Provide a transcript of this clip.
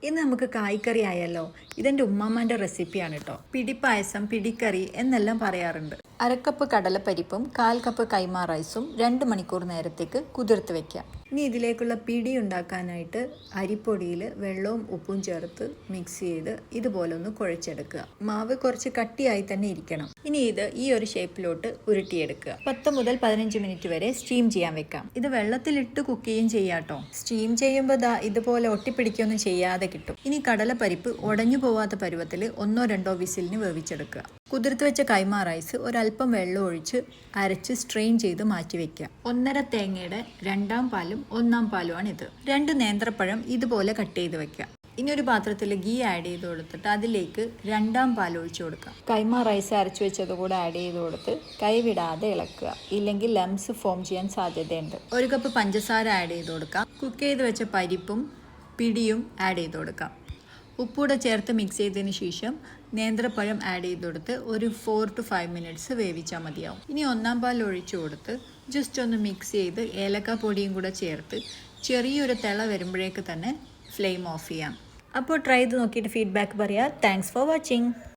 ഇന്ന് നമുക്ക് കായ്ക്കറി ആയല്ലോ. ഇതെൻ്റെ ഉമ്മാമ്മൻ്റെ റെസിപ്പിയാണ് കേട്ടോ. പിടിപ്പായസം, പിടിക്കറി എന്നെല്ലാം പറയാറുണ്ട്. അരക്കപ്പ് കടലപ്പരിപ്പും 1/4 കപ്പ് കൈമ റൈസും 2 മണിക്കൂർ നേരത്തേക്ക് കുതിർത്ത് വെക്കാം. ഇനി ഇതിലേക്കുള്ള പിടി ഉണ്ടാക്കാനായിട്ട് അരിപ്പൊടിയിൽ വെള്ളവും ഉപ്പും ചേർത്ത് മിക്സ് ചെയ്ത് ഇതുപോലെ ഒന്ന് കുഴച്ചെടുക്കുക. മാവ് കുറച്ച് കട്ടിയായി തന്നെ ഇരിക്കണം. ഇനി ഇത് ഈ ഒരു ഷേപ്പിലോട്ട് ഉരുട്ടിയെടുക്കുക. 10 മുതൽ 15 മിനിറ്റ് വരെ സ്റ്റീം ചെയ്യാൻ വെക്കാം. ഇത് വെള്ളത്തിലിട്ട് കുക്ക് ചെയ്യും ചെയ്യാട്ടോ. സ്റ്റീം ചെയ്യുമ്പോൾ ഇതുപോലെ ഒട്ടിപ്പിടിക്കൊന്നും ചെയ്യാതെ കിട്ടും. ഇനി കടലപ്പരിപ്പ് ഉടഞ്ഞു പോവാത്ത പരുവത്തിൽ 1-2 വിസിലിന് വേവിച്ചെടുക്കുക. കുതിർത്ത് വെച്ച കൈമ റൈസ് ഒരല്പം വെള്ളം ഒഴിച്ച് അരച്ച് സ്ട്രെയിൻ ചെയ്ത് മാറ്റി വെക്കുക. 1/2 തേങ്ങയുടെ 2ാം പാലും 1ാം പാലുമാണിത്. 2 നേന്ത്രപ്പഴം ഇതുപോലെ കട്ട് ചെയ്ത് വെക്കുക. ഇനി ഒരു പാത്രത്തിൽ ഗീ ആഡ് ചെയ്ത് കൊടുത്തിട്ട് അതിലേക്ക് 2ാം പാൽ ഒഴിച്ചു കൊടുക്കുക. കൈമ റൈസ് അരച്ചു വെച്ചത് കൂടെ ആഡ് ചെയ്ത് കൊടുത്ത് കൈവിടാതെ ഇളക്കുക. ഇല്ലെങ്കിൽ ലംസ് ഫോം ചെയ്യാൻ സാധ്യതയുണ്ട്. 1 കപ്പ് പഞ്ചസാര ആഡ് ചെയ്ത് കൊടുക്കാം. കുക്ക് ചെയ്ത് വെച്ച പരിപ്പും പിടിയും ആഡ് ചെയ്ത് കൊടുക്കാം. ഉപ്പൂടെ ചേർത്ത് മിക്സ് ചെയ്തതിന് ശേഷം നേന്ത്രപ്പഴം ആഡ് ചെയ്ത് കൊടുത്ത് ഒരു 4 to 5 മിനിറ്റ്സ് വേവിച്ചാൽ മതിയാവും. ഇനി 1ാം പാൽ ഒഴിച്ചു കൊടുത്ത് ജസ്റ്റ് ഒന്ന് മിക്സ് ചെയ്ത് ഏലക്ക പൊടിയും കൂടെ ചേർത്ത് ചെറിയൊരു തിള വരുമ്പോഴേക്ക് തന്നെ ഫ്ലെയിം ഓഫ് ചെയ്യാം. അപ്പോൾ ട്രൈ ചെയ്ത് നോക്കിയിട്ട് ഫീഡ്ബാക്ക് പറയാം. Thanks for watching.